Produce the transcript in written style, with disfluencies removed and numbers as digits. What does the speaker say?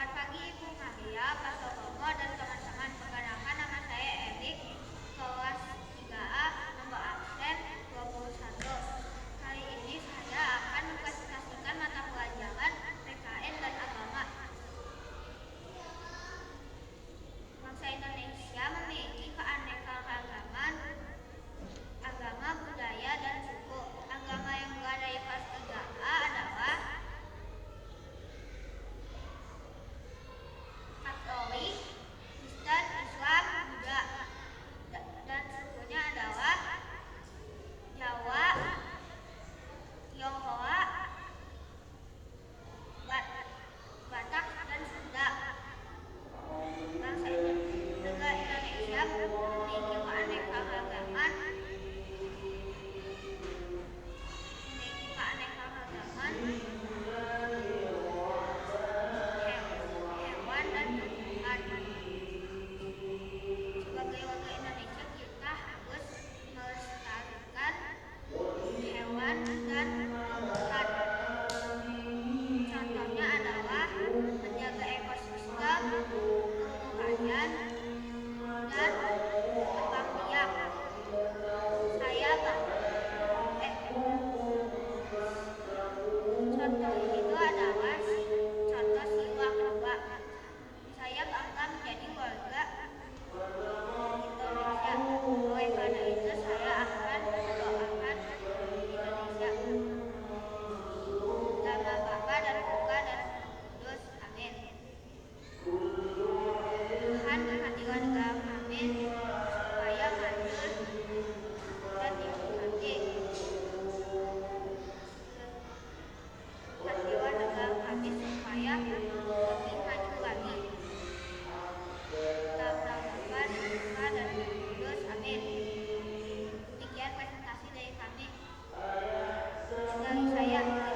Selamat pagi Ibu Maria, Pak Sokomo, dan teman-teman. Perkenalkan, nama saya Erik, kelas 3A, nomor absen 21. Kali ini saya akan mempresentasikan mata pelajaran PKN dan agama. Bangsa Indonesia memiliki keanekaragaman agama, budaya, dan suku. Agama yang berada di kelas 3A adalah Katolik, Kristen, Islam, Buddha, dan sukunya adalah Jawa, Tionghoa, Batak, dan Sunda. Bangsa negara Indonesia memiliki keanekaragaman hewan dan tumbuhan. Sebagai warga Indonesia, kita harus melestarikan hewan dan tumbuhan. Contohnya adalah menjaga ekosistem, kelestarian, dan kembang biak. Contoh itu adalah contoh siwa kedua. Saya bangga menjadi warga Indonesia. Oleh karena itu saya akan mendoakan Indonesia. Nama Bapa dan Putra dan Kudus. Amin. Tuhan berkatilah negara kami supaya maju dan diberkati. Katilah negara kami supaya lebih maju lagi. Dalam nama Bapa dan Putra dan Kudus. Amin. Demikian presentasi dari kami. Dari saya.